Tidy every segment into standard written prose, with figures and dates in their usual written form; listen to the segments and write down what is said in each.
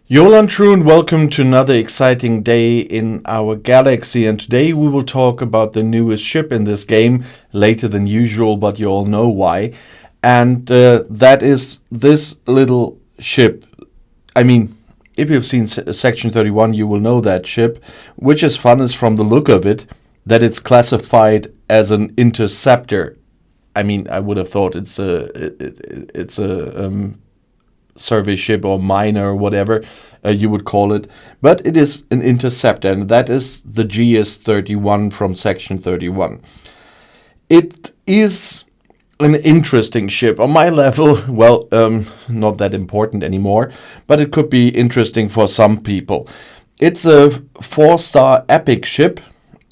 Yolan True and welcome to another exciting day in our galaxy, and today we will talk about the newest ship in this game, later than usual, but you all know why. And that is this little ship. I mean, if you've seen Section 31, you will know that ship, which is fun is from the look of it, that it's classified as an interceptor. I mean, I would have thought it's a survey ship or miner or whatever you would call it, but it is an interceptor, and that is the GS-31 from Section 31. It is an interesting ship. On my level, well, not that important anymore, but it could be interesting for some people. It's a 4-star epic ship,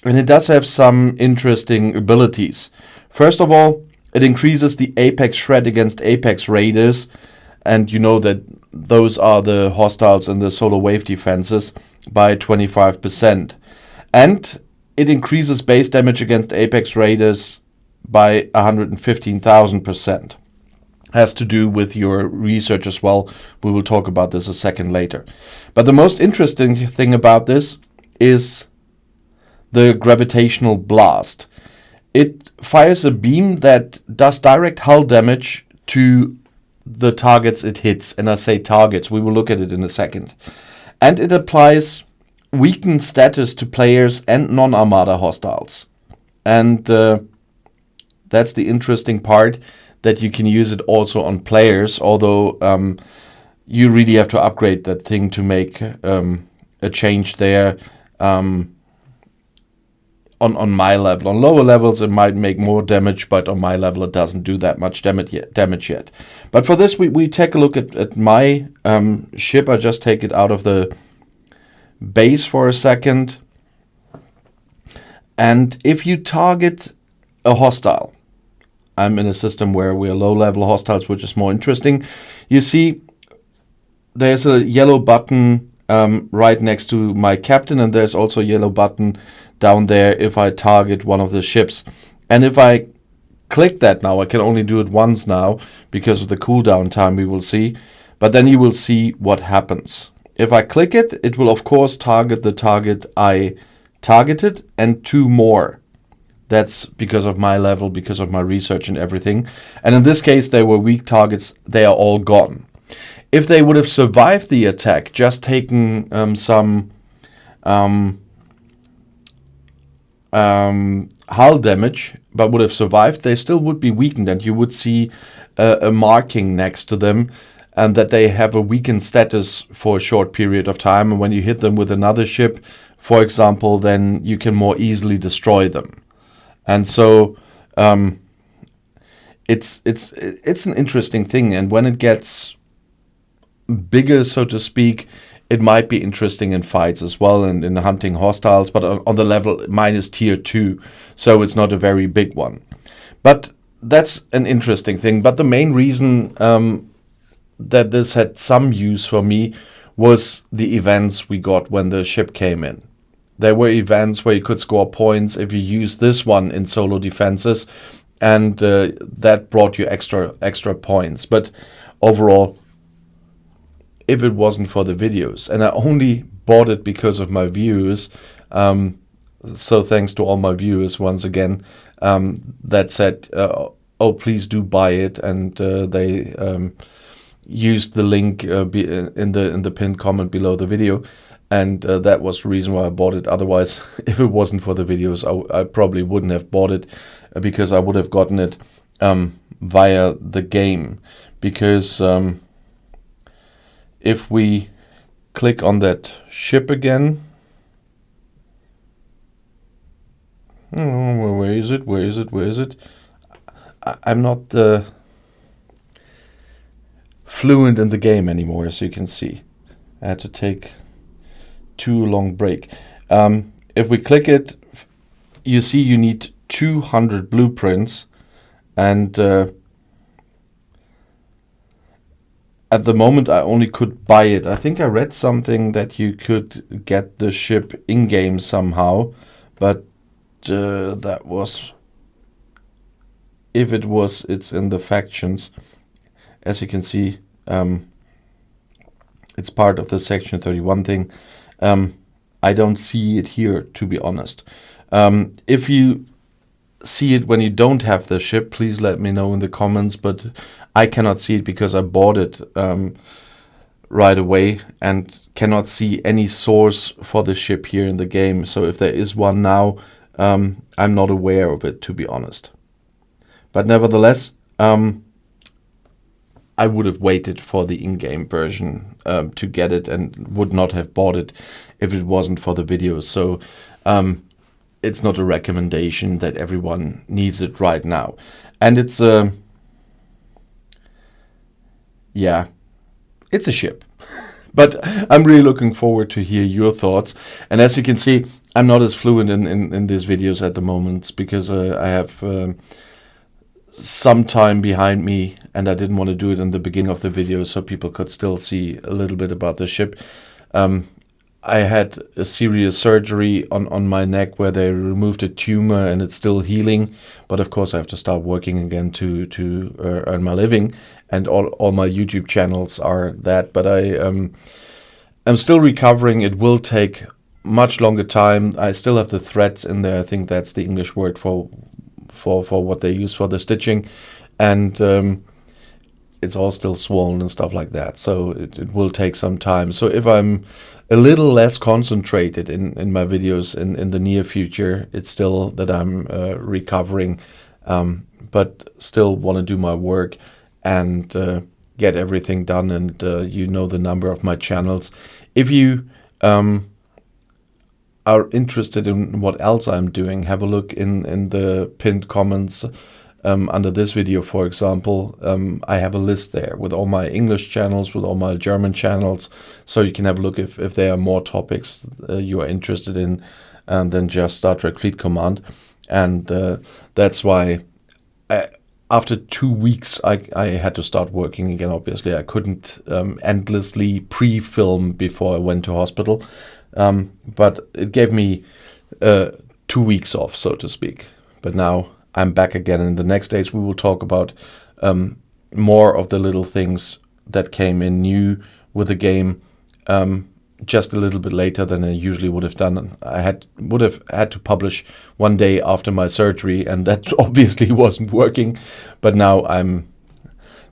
and it does have some interesting abilities. First of all, it increases the apex shred against apex raiders, and you know that those are the hostiles in the solar wave defenses, by 25%. And it increases base damage against apex raiders by 115,000%. Has to do with your research as well. We will talk about this a second later. But the most interesting thing about this is the gravitational blast. It fires a beam that does direct hull damage to the targets it hits, and I say targets, we will look at it in a second. And it applies weakened status to players and non-armada hostiles. And that's the interesting part, that you can use it also on players, although you really have to upgrade that thing to make a change there. On my level. On lower levels it might make more damage, but on my level it doesn't do that much damage yet. But for this we take a look at my ship. I just take it out of the base for a second. And if you target a hostile, I'm in a system where we're low level hostiles, which is more interesting. You see there's a yellow button right next to my captain, and there's also a yellow button down there if I target one of the ships. And if I click that now, I can only do it once now because of the cooldown time, we will see. But then you will see what happens. If I click it, it will of course target the target I targeted and 2 more. That's because of my level, because of my research and everything. And in this case, they were weak targets. They are all gone. If they would have survived the attack, just taken some hull damage, but would have survived, they still would be weakened, and you would see a marking next to them, and that they have a weakened status for a short period of time. And when you hit them with another ship, for example, then you can more easily destroy them. And so it's an interesting thing, and when it gets bigger, so to speak, it might be interesting in fights as well, and in hunting hostiles, but on the level mine is tier 2, so it's not a very big one. But that's an interesting thing. But the main reason that this had some use for me was the events we got when the ship came in. There were events where you could score points if you use this one in solo defenses, and that brought you extra points. But overall, if it wasn't for the videos, and I only bought it because of my viewers, so thanks to all my viewers once again, that said, oh, please do buy it, and they used the link in the pinned comment below the video, and that was the reason why I bought it. Otherwise, if it wasn't for the videos, I probably wouldn't have bought it, because I would have gotten it via the game. Because if we click on that ship again, where is it? I'm not fluent in the game anymore, as you can see. I had to take too long break. If we click it, you see you need 200 blueprints, and at the moment I only could buy it. I think I read something that you could get the ship in-game somehow, but that was, if it was, it's in the factions. As you can see, it's part of the Section 31 thing. I don't see it here, to be honest. If you see it when you don't have the ship, please let me know in the comments, but I cannot see it because I bought it right away and cannot see any source for the ship here in the game. So if there is one now, I'm not aware of it, to be honest. But nevertheless, I would have waited for the in-game version to get it, and would not have bought it if it wasn't for the videos. So it's not a recommendation that everyone needs it right now. And it's yeah, it's a ship. But I'm really looking forward to hear your thoughts. And as you can see, I'm not as fluent in these videos at the moment because I have some time behind me, and I didn't want to do it in the beginning of the video so people could still see a little bit about the ship. I had a serious surgery on my neck where they removed a tumor, and it's still healing. But of course I have to start working again to earn my living, and all my YouTube channels are that. But I'm still recovering. It will take much longer time. I still have the threads in there. I think that's the English word for what they use for the stitching, and it's all still swollen and stuff like that. So it will take some time. So if I'm a little less concentrated in my videos in the near future, it's still that I'm recovering, but still want to do my work and get everything done. And you know the number of my channels. If you are interested in what else I'm doing, have a look in the pinned comments under this video, for example. I have a list there with all my English channels, with all my German channels, so you can have a look if there are more topics you are interested in than just Star Trek Fleet Command. And that's why after 2 weeks I had to start working again. Obviously I couldn't endlessly pre-film before I went to hospital. But it gave me 2 weeks off, so to speak. But now I'm back again. In the next days, we will talk about more of the little things that came in new with the game, just a little bit later than I usually would have done. I would have had to publish one day after my surgery, and that obviously wasn't working. But now I'm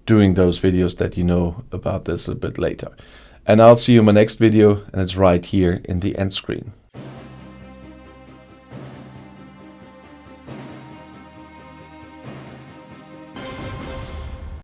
doing those videos that you know about this a bit later. And I'll see you in my next video, and it's right here in the end screen.